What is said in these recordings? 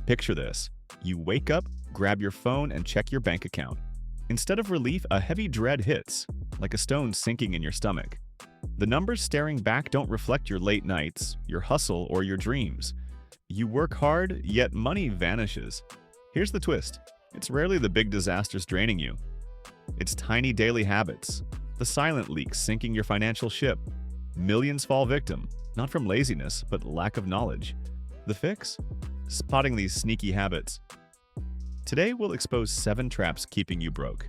Picture this. You wake up, grab your phone, and check your bank account. Instead of relief, a heavy dread hits, like a stone sinking in your stomach. The numbers staring back don't reflect your late nights, your hustle, or your dreams. You work hard, yet money vanishes. Here's the twist. It's rarely the big disasters draining you. It's tiny daily habits, the silent leaks sinking your financial ship. Millions fall victim, not from laziness, but lack of knowledge. The fix? Spotting these sneaky habits. Today, we'll expose 7 traps keeping you broke.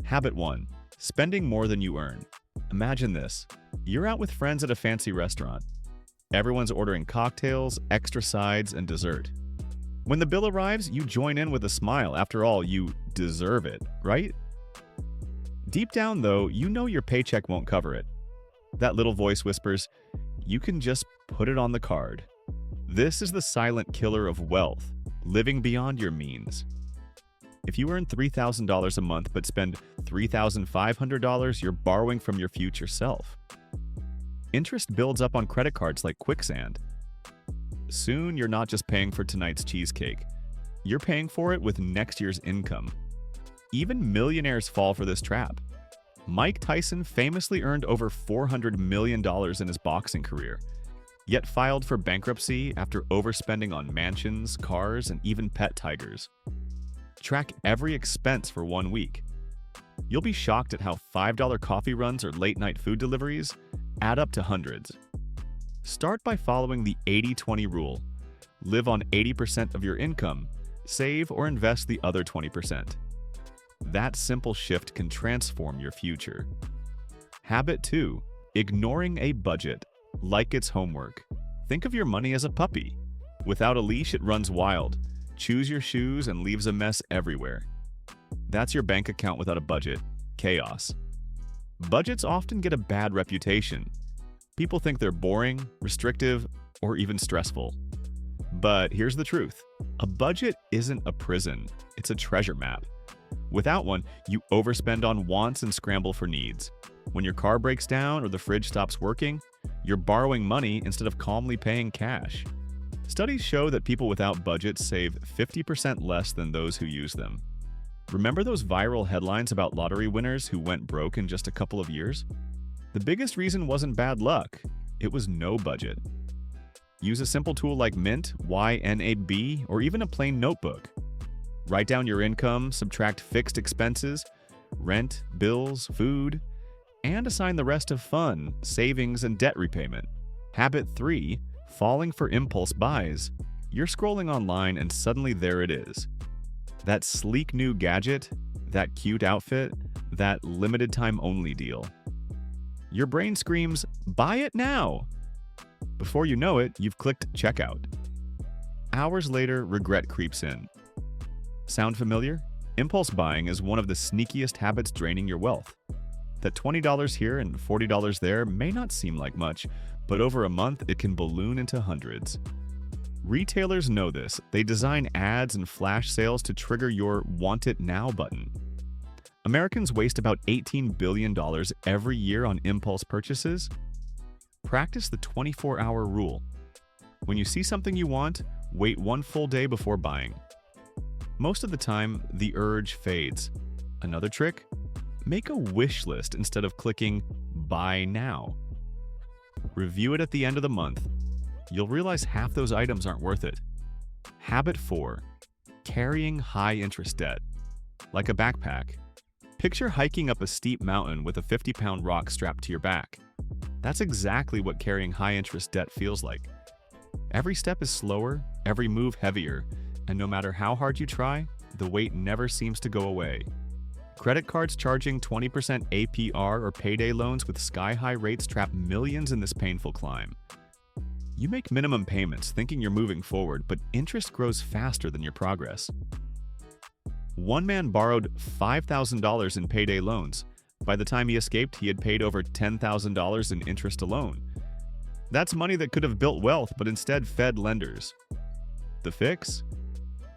Habit 1. Spending more than you earn. Imagine this. You're out with friends at a fancy restaurant. Everyone's ordering cocktails, extra sides, and dessert. When the bill arrives, you join in with a smile. After all, you deserve it, right? Deep down, though, you know your paycheck won't cover it. That little voice whispers, "You can just put it on the card." This is the silent killer of wealth, living beyond your means. If you earn $3,000 a month but spend $3,500, you're borrowing from your future self. Interest builds up on credit cards like quicksand. Soon, you're not just paying for tonight's cheesecake. You're paying for it with next year's income. Even millionaires fall for this trap. Mike Tyson famously earned over $400 million in his boxing career, yet filed for bankruptcy after overspending on mansions, cars, and even pet tigers. Track every expense for 1 week. You'll be shocked at how $5 coffee runs or late-night food deliveries add up to hundreds. Start by following the 80-20 rule. Live on 80% of your income, save or invest the other 20%. That simple shift can transform your future. Habit 2. Ignoring a budget like it's homework. Think of your money as a puppy. Without a leash, it runs wild, chews your shoes, and leaves a mess everywhere. That's your bank account without a budget. Chaos. Budgets often get a bad reputation. People think they're boring, restrictive, or even stressful. But here's the truth. A budget isn't a prison. It's a treasure map. Without one, you overspend on wants and scramble for needs. When your car breaks down or the fridge stops working, you're borrowing money instead of calmly paying cash. Studies show that people without budgets save 50% less than those who use them. Remember those viral headlines about lottery winners who went broke in just a couple of years? The biggest reason wasn't bad luck, it was no budget. Use a simple tool like Mint, YNAB, or even a plain notebook. Write down your income, subtract fixed expenses, rent, bills, food, and assign the rest of fun, savings, and debt repayment. Habit 3. Falling for impulse buys. You're scrolling online and suddenly there it is. That sleek new gadget, that cute outfit, that limited time only deal. Your brain screams, "Buy it now!" Before you know it, you've clicked checkout. Hours later, regret creeps in. Sound familiar? Impulse buying is one of the sneakiest habits draining your wealth. That $20 here and $40 there may not seem like much, but over a month it can balloon into hundreds. Retailers know this. They design ads and flash sales to trigger your "want it now" button. Americans waste about $18 billion every year on impulse purchases. Practice the 24-hour rule. When you see something you want, wait 1 full day before buying. Most of the time, the urge fades. Another trick? Make a wish list instead of clicking "Buy now." Review it at the end of the month. You'll realize half those items aren't worth it. Habit 4. Carrying high-interest debt. Like a backpack. Picture hiking up a steep mountain with a 50-pound rock strapped to your back. That's exactly what carrying high-interest debt feels like. Every step is slower, every move heavier, and no matter how hard you try, the weight never seems to go away. Credit cards charging 20% APR or payday loans with sky-high rates trap millions in this painful climb. You make minimum payments thinking you're moving forward, but interest grows faster than your progress. One man borrowed $5,000 in payday loans. By the time he escaped, he had paid over $10,000 in interest alone. That's money that could have built wealth, but instead fed lenders. The fix?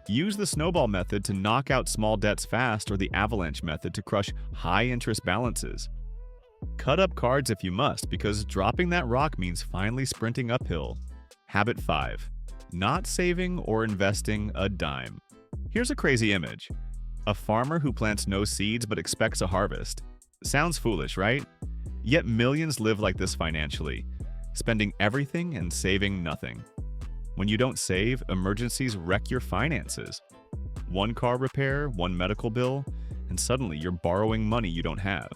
Use the snowball method to knock out small debts fast, or the avalanche method to crush high-interest balances. Cut up cards if you must, because dropping that rock means finally sprinting uphill. Habit 5. not saving or investing a dime. Here's a crazy image. A farmer who plants no seeds but expects a harvest. Sounds foolish, right? Yet millions live like this financially, spending everything and saving nothing. When you don't save, emergencies wreck your finances. One car repair, one medical bill, and suddenly you're borrowing money you don't have.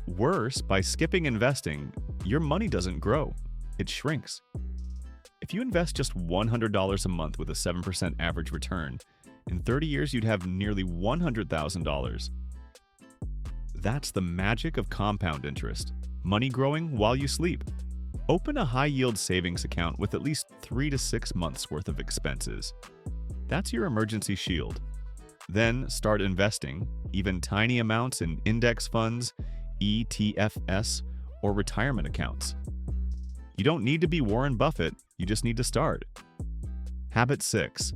Worse, by skipping investing, your money doesn't grow, it shrinks. If you invest just $100 a month with a 7% average return, in 30 years you'd have nearly $100,000. That's the magic of compound interest, money growing while you sleep. Open a high-yield savings account with at least 3 to 6 months' worth of expenses. That's your emergency shield. Then start investing, even tiny amounts in index funds, ETFs, or retirement accounts. You don't need to be Warren Buffett, you just need to start. Habit 6.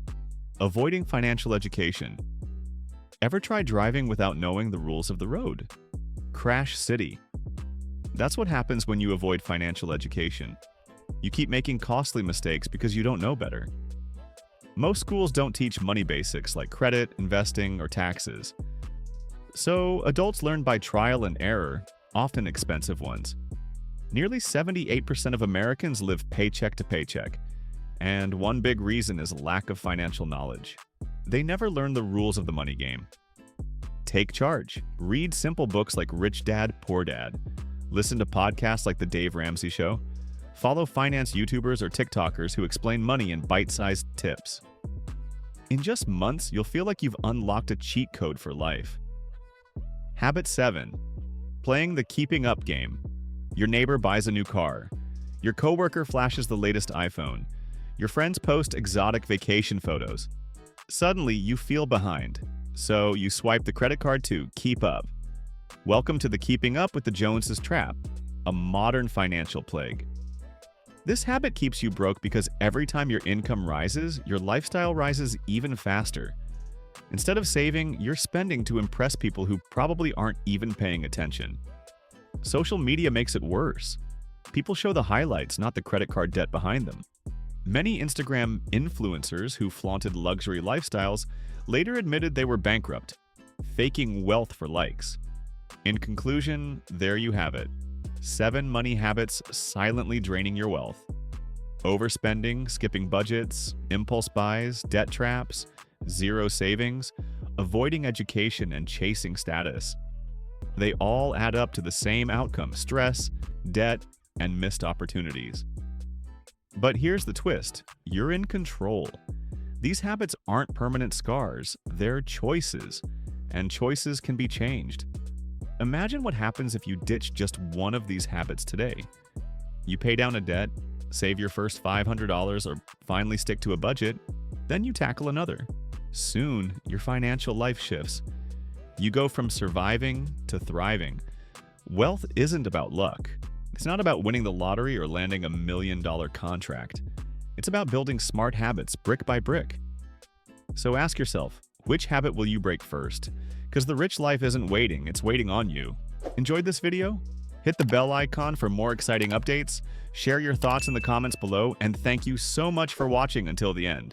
Avoiding financial education. Ever try driving without knowing the rules of the road? Crash City. That's what happens when you avoid financial education. You keep making costly mistakes because you don't know better. Most schools don't teach money basics like credit, investing, or taxes. So adults learn by trial and error, often expensive ones. Nearly 78% of Americans live paycheck to paycheck, and one big reason is lack of financial knowledge. They never learn the rules of the money game. Take charge. Read simple books like Rich Dad, Poor Dad. Listen to podcasts like The Dave Ramsey Show. Follow finance YouTubers or TikTokers who explain money in bite-sized tips. In just months, you'll feel like you've unlocked a cheat code for life. Habit 7. Playing the keeping up game. Your neighbor buys a new car. Your coworker flashes the latest iPhone. Your friends post exotic vacation photos. Suddenly, you feel behind. So you swipe the credit card to keep up. Welcome to the Keeping Up with the Joneses trap, a modern financial plague. This habit keeps you broke because every time your income rises, your lifestyle rises even faster. Instead of saving, you're spending to impress people who probably aren't even paying attention. Social media makes it worse. People show the highlights, not the credit card debt behind them. Many Instagram influencers who flaunted luxury lifestyles later admitted they were bankrupt, faking wealth for likes. In conclusion, there you have it. 7 money habits silently draining your wealth. Overspending, skipping budgets, impulse buys, debt traps, zero savings, avoiding education, and chasing status. They all add up to the same outcome: stress, debt, and missed opportunities. But here's the twist: you're in control. These habits aren't permanent scars, they're choices, and choices can be changed. Imagine what happens if you ditch just one of these habits today. You pay down a debt, save your first $500, or finally stick to a budget, then you tackle another. Soon, your financial life shifts. You go from surviving to thriving. Wealth isn't about luck. It's not about winning the lottery or landing $1 million contract. It's about building smart habits brick by brick. So ask yourself, which habit will you break first? Because the rich life isn't waiting, it's waiting on you. Enjoyed this video? Hit the bell icon for more exciting updates, share your thoughts in the comments below, and thank you so much for watching until the end.